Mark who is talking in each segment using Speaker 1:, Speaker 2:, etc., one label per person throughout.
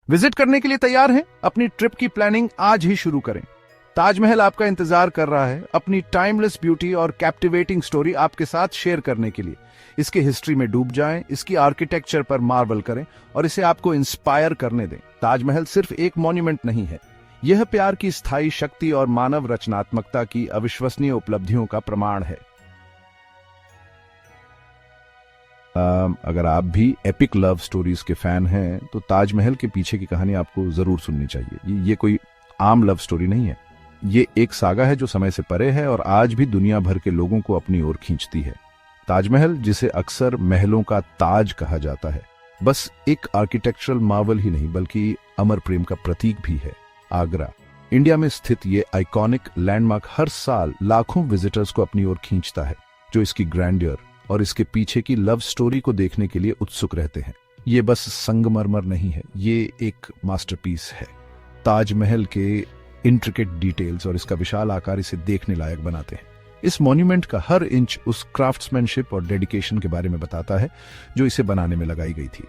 Speaker 1: Visit करने के लिए तैयार हैं? अपनी ट्रिप की प्लानिंग आज ही शुरू करें। ताजमहल आपका इंतजार कर रहा है अपनी टाइमलेस ब्यूटी और कैप्टिवेटिंग स्टोरी आपके साथ शेयर करने के लिए। इसके हिस्ट्री में डूब जाएं, इसकी आर्किटेक्चर पर मार्वल करें और इसे आपको इंस्पायर करने दें। ताजमहल सिर्फ एक मॉन्यूमेंट नहीं है, यह प्यार की स्थायी शक्ति और मानव रचनात्मकता की अविश्वसनीय उपलब्धियों का प्रमाण है। अगर आप भी एपिक लव स्टोरीज के फैन हैं तो ताजमहल के पीछे की कहानी आपको जरूर सुननी चाहिए। ये कोई आम लव स्टोरी नहीं है, ये एक सागा है जो समय से परे है और आज भी दुनिया भर के लोगों को अपनी ओर खींचती है। ताजमहल, जिसे अक्सर महलों का ताज कहा जाता है, बस एक आर्किटेक्चरल मार्वल ही नहीं बल्कि अमर प्रेम का प्रतीक भी है। आगरा, इंडिया में स्थित ये आइकॉनिक लैंडमार्क हर साल लाखों विजिटर्स को अपनी ओर खींचता है, जो इसकी ग्रैंडियर और इसके पीछे की लव स्टोरी को देखने के लिए उत्सुक रहते हैं। ये बस संगमरमर नहीं है, ये एक मास्टरपीस है। ताजमहल के इंट्रिकेट डिटेल्स और इसका विशाल आकार इसे देखने लायक बनाते हैं। इस मॉन्यूमेंट का हर इंच उस क्राफ्ट्समैनशिप और डेडिकेशन के बारे में बताता है जो इसे बनाने में लगाई गई थी।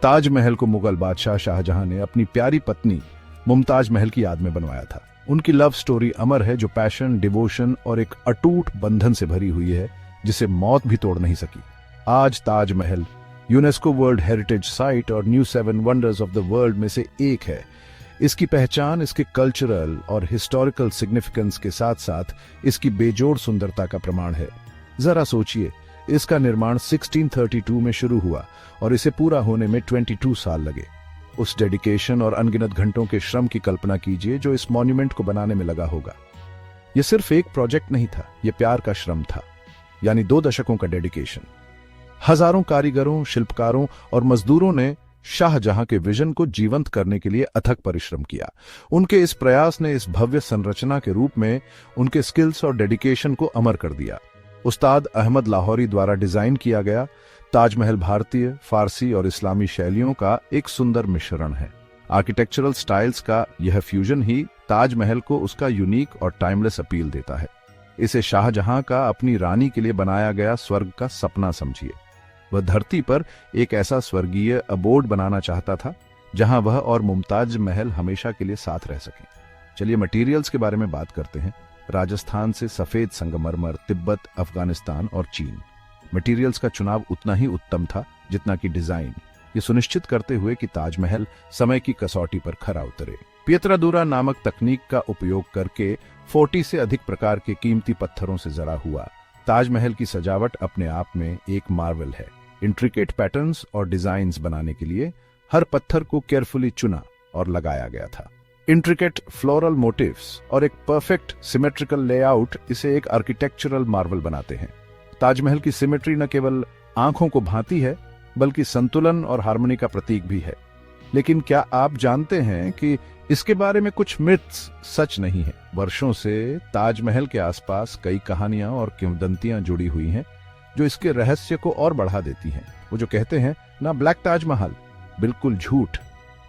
Speaker 1: ताजमहल को मुगल बादशाह शाहजहां ने अपनी प्यारी पत्नी मुमताज महल की याद में बनवाया था। उनकी लव स्टोरी अमर है, जो पैशन, डिवोशन और एक अटूट बंधन से भरी हुई है जिसे मौत भी तोड़ नहीं सकी। आज Taj Mahal UNESCO world heritage site और new 7 wonders of the world में से एक है। इसकी पहचान इसके कल्चरल और हिस्टोरिकल सिग्निफिकेंस के साथ साथ इसकी बेजोड़ सुंदरता का प्रमाण है। जरा सोचिए, इसका निर्माण 1632 में शुरू हुआ और इसे पूरा होने में 22 साल लगे। उस डेडिकेशन और अनगिनत घंटों के श्रम की कल्पना कीजिए जो इस मॉन्यूमेंट को बनाने में लगा होगा। यह सिर्फ एक प्रोजेक्ट नहीं था, यह प्यार का श्रम था, यानी 2 दशकों का डेडिकेशन। हजारों कारीगरों, शिल्पकारों और मजदूरों ने शाहजहां के विजन को जीवंत करने के लिए अथक परिश्रम किया। उनके इस प्रयास ने इस भव्य संरचना के रूप में उनके स्किल्स और डेडिकेशन को अमर कर दिया। उस्ताद अहमद लाहौरी द्वारा डिजाइन किया गया ताजमहल भारतीय, फारसी और इस्लामी शैलियों का एक सुंदर मिश्रण है। आर्किटेक्चरल स्टाइल्स का यह फ्यूजन ही ताजमहल को उसका यूनिक और टाइमलेस अपील देता है। इसे शाहजहां का अपनी रानी के लिए बनाया गया स्वर्ग का सपना समझिए। वह धरती पर एक ऐसा स्वर्गीय अबोर्ड बनाना चाहता था जहां वह और मुमताज महल हमेशा के लिए साथ रह सकें। चलिए मटेरियल्स के बारे में बात करते हैं। राजस्थान से सफेद संगमरमर, तिब्बत, अफगानिस्तान और चीन। मटेरियल्स का चुनाव उतना ही उत्तम था जितना कि डिजाइन, ये सुनिश्चित करते हुए कि ताजमहल समय की कसौटी पर खरा उतरे। पियत्रादुरा नामक तकनीक का उपयोग करके 40 से अधिक प्रकार के कीमती पत्थरों से जड़ा हुआ ताजमहल की सजावट अपने आप में एक मार्वल है। इंट्रिकेट पैटर्न्स और डिजाइन्स बनाने के लिए हर पत्थर को केयरफुली चुना और लगाया गया था। इंट्रिकेट फ्लोरल मोटिव्स और एक परफेक्ट सिमेट्रिकल लेआउट इसे एक आर्किटेक्चरल मार्वल बनाते हैं। ताजमहल की सिमेट्री न केवल आंखों को भाती है बल्कि संतुलन और हार्मनी का प्रतीक भी है। लेकिन क्या आप जानते हैं कि इसके बारे में कुछ मिथ्स सच नहीं है? वर्षों से ताजमहल के आसपास कई कहानियां और किंवदंतियां जुड़ी हुई हैं जो इसके रहस्य को और बढ़ा देती हैं। वो जो कहते हैं ना, ब्लैक ताजमहल, बिल्कुल झूठ।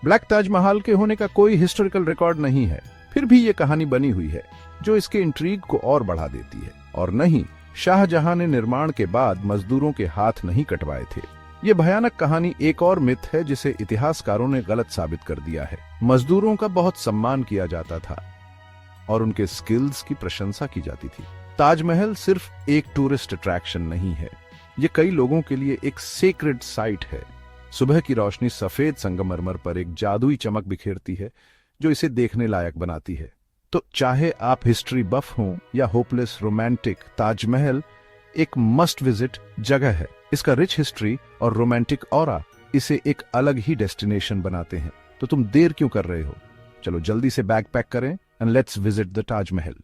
Speaker 1: ब्लैक ताजमहल के होने का कोई हिस्टोरिकल रिकॉर्ड नहीं है, फिर भी ये कहानी बनी हुई है जो इसके इंट्रीग को और बढ़ा देती है। और नहीं, शाहजहां ने निर्माण के बाद मजदूरों के हाथ नहीं कटवाए थे। ये भयानक कहानी एक और मिथ है जिसे इतिहासकारों ने गलत साबित कर दिया है। मजदूरों का बहुत सम्मान किया जाता था और उनके स्किल्स की प्रशंसा की जाती थी। ताजमहल सिर्फ एक टूरिस्ट अट्रैक्शन नहीं है, ये कई लोगों के लिए एक सेक्रेड साइट है। सुबह की रोशनी सफेद संगमरमर पर एक जादुई चमक बिखेरती है जो इसे देखने लायक बनाती है। तो चाहे आप हिस्ट्री बफ हों या होपलेस रोमांटिक, ताजमहल एक मस्ट विजिट जगह है। इसका रिच हिस्ट्री और रोमांटिक ऑरा इसे एक अलग ही डेस्टिनेशन बनाते हैं। तो तुम देर क्यों कर रहे हो? चलो जल्दी से बैग पैक करें and let's visit the Taj Mahal.